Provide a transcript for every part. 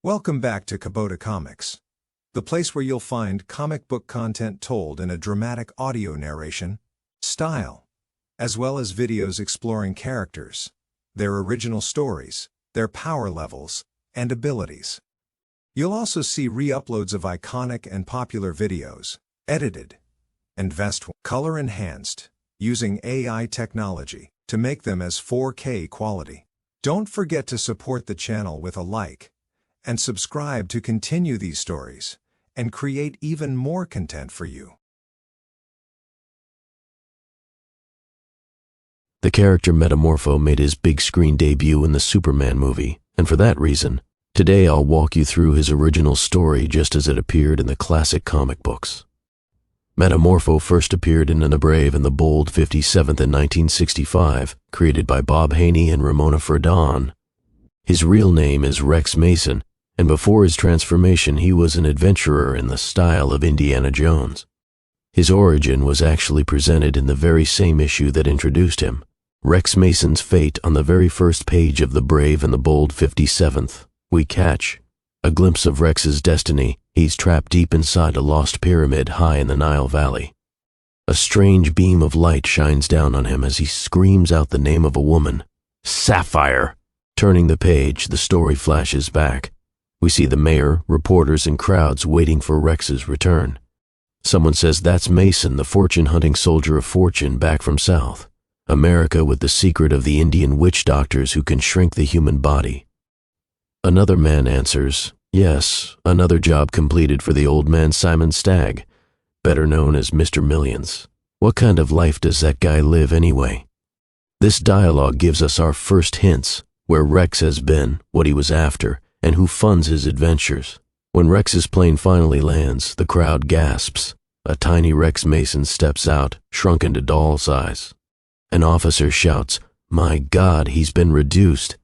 Welcome back to Kubota Comics, the place where you'll find comic book content told in a dramatic audio narration style, as well as videos exploring characters, their original stories, their power levels, and abilities. You'll also see re-uploads of iconic and popular videos, edited and color-enhanced, using AI technology to make them as 4K quality. Don't forget to support the channel with a like and subscribe to continue these stories and create even more content for you. The character Metamorpho made his big screen debut in the Superman movie, and for that reason, today I'll walk you through his original story just as it appeared in the classic comic books. Metamorpho first appeared in The Brave and the Bold 57th in 1965, created by Bob Haney and Ramona Fradon. His real name is Rex Mason, and before his transformation he was an adventurer in the style of Indiana Jones. His origin was actually presented in the very same issue that introduced him, Rex Mason's fate. On the very first page of The Brave and the Bold 57th, we catch a glimpse of Rex's destiny. He's trapped deep inside a lost pyramid high in the Nile Valley. A strange beam of light shines down on him as he screams out the name of a woman, Sapphire. Turning the page, the story flashes back. We see the mayor, reporters, and crowds waiting for Rex's return. Someone says that's Mason, the fortune-hunting soldier of fortune back from South America with the secret of the Indian witch doctors who can shrink the human body. Another man answers, yes, another job completed for the old man Simon Stagg, better known as Mr. Millions. What kind of life does that guy live anyway? This dialogue gives us our first hints, where Rex has been, what he was after, and who funds his adventures. When Rex's plane finally lands, the crowd gasps. A tiny Rex Mason steps out, shrunken to doll size. An officer shouts, "My God, he's been reduced."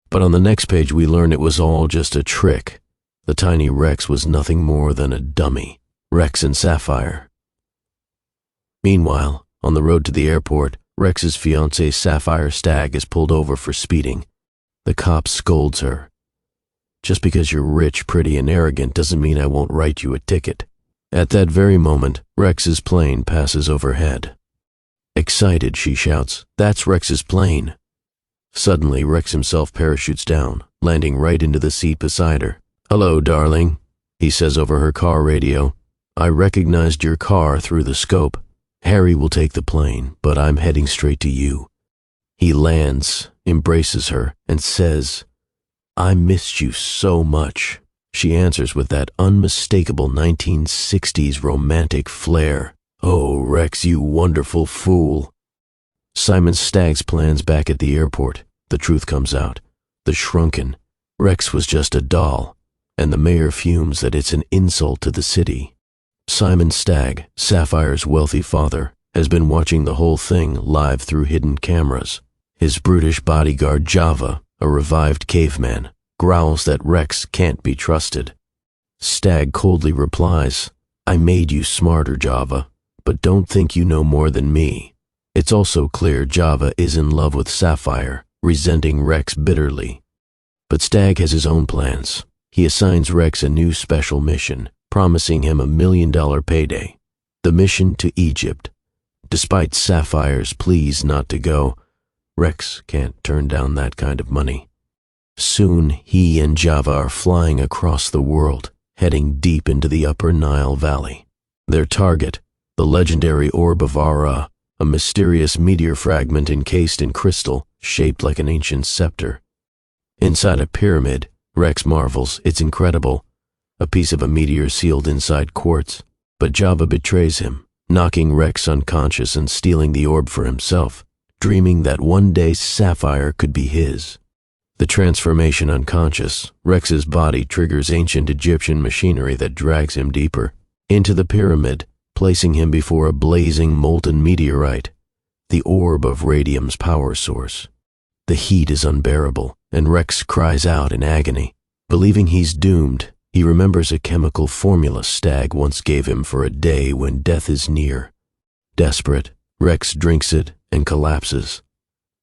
But on the next page we learn it was all just a trick. The tiny Rex was nothing more than a dummy, Rex and Sapphire. Meanwhile, on the road to the airport, Rex's fiancée Sapphire Stagg is pulled over for speeding. The cop scolds her. "Just because you're rich, pretty, and arrogant doesn't mean I won't write you a ticket." At that very moment, Rex's plane passes overhead. Excited, she shouts, "That's Rex's plane." Suddenly, Rex himself parachutes down, landing right into the seat beside her. "Hello, darling," he says over her car radio. "I recognized your car through the scope. Harry will take the plane, but I'm heading straight to you." He lands, embraces her, and says, "I missed you so much." She answers with that unmistakable 1960s romantic flair. "Oh, Rex, you wonderful fool." Simon Stagg's plans back at the airport. The truth comes out. The shrunken Rex was just a doll, and the mayor fumes that it's an insult to the city. Simon Stagg, Sapphire's wealthy father, has been watching the whole thing live through hidden cameras. His brutish bodyguard Java, a revived caveman, growls that Rex can't be trusted. Stagg coldly replies, "I made you smarter, Java, but don't think you know more than me." It's also clear Java is in love with Sapphire, resenting Rex bitterly. But Stagg has his own plans. He assigns Rex a new special mission, promising him $1 million payday. The mission to Egypt. Despite Sapphire's pleas not to go, Rex can't turn down that kind of money. Soon he and Java are flying across the world, heading deep into the upper Nile Valley. Their target, the legendary Orb of Ara, a mysterious meteor fragment encased in crystal, shaped like an ancient scepter. Inside a pyramid, Rex marvels, it's incredible. A piece of a meteor sealed inside quartz. But Java betrays him, knocking Rex unconscious and stealing the orb for himself, dreaming that one day Sapphire could be his. The transformation unconscious, Rex's body triggers ancient Egyptian machinery that drags him deeper into the pyramid, placing him before a blazing molten meteorite, the orb of radium's power source. The heat is unbearable, and Rex cries out in agony. Believing he's doomed, he remembers a chemical formula Stagg once gave him for a day when death is near. Desperate, Rex drinks it and collapses.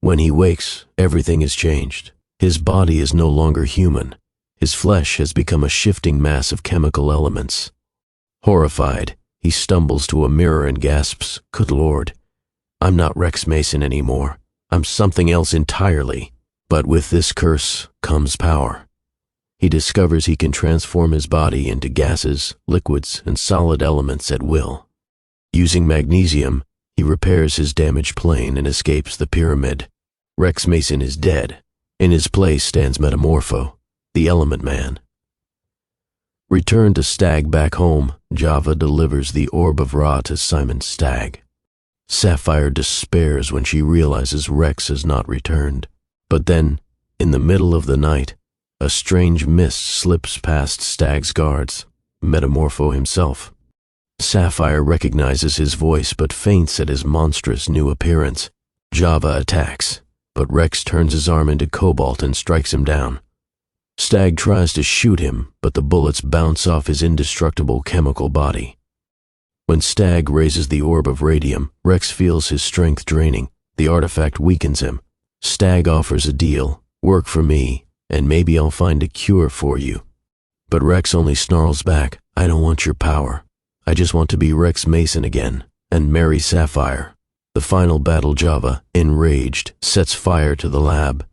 When he wakes, everything is changed. His body is no longer human. His flesh has become a shifting mass of chemical elements. Horrified, he stumbles to a mirror and gasps, "Good Lord, I'm not Rex Mason anymore. I'm something else entirely." But with this curse comes power. He discovers he can transform his body into gases, liquids, and solid elements at will. Using magnesium, he repairs his damaged plane and escapes the pyramid. Rex Mason is dead. In his place stands Metamorpho, the Element Man. Returned to Stag back home, Java delivers the Orb of Ra to Simon Stag. Sapphire despairs when she realizes Rex has not returned. But then, in the middle of the night, a strange mist slips past Stag's guards, Metamorpho himself. Sapphire recognizes his voice but faints at his monstrous new appearance. Java attacks, but Rex turns his arm into cobalt and strikes him down. Stag tries to shoot him, but the bullets bounce off his indestructible chemical body. When Stag raises the orb of radium, Rex feels his strength draining. The artifact weakens him. Stag offers a deal, "Work for me, and maybe I'll find a cure for you." But Rex only snarls back, "I don't want your power. I just want to be Rex Mason again, and marry Sapphire." The final battle, Java, enraged, sets fire to the lab.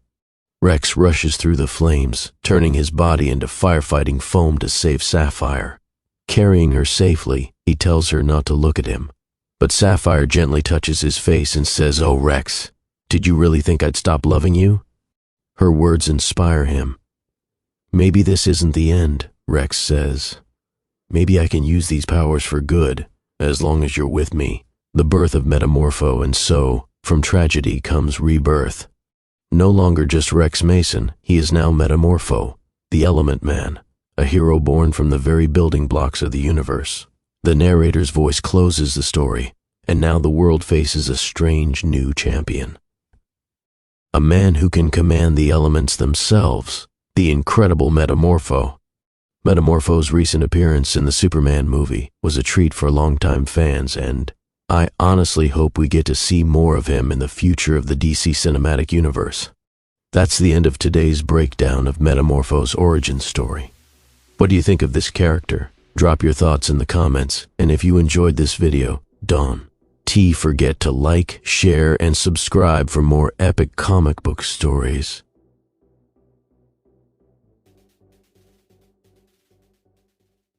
Rex rushes through the flames, turning his body into firefighting foam to save Sapphire. Carrying her safely, he tells her not to look at him. But Sapphire gently touches his face and says, "Oh, Rex, did you really think I'd stop loving you?" Her words inspire him. "Maybe this isn't the end," Rex says. "Maybe I can use these powers for good, as long as you're with me." The birth of Metamorpho, and so, from tragedy comes rebirth. No longer just Rex Mason, he is now Metamorpho, the Element Man, a hero born from the very building blocks of the universe. The narrator's voice closes the story, and now the world faces a strange new champion. A man who can command the elements themselves, the incredible Metamorpho. Metamorpho's recent appearance in the Superman movie was a treat for longtime fans, and I honestly hope we get to see more of him in the future of the DC Cinematic Universe. That's the end of today's breakdown of Metamorpho's origin story. What do you think of this character? Drop your thoughts in the comments, and if you enjoyed this video, don't forget to like, share, and subscribe for more epic comic book stories.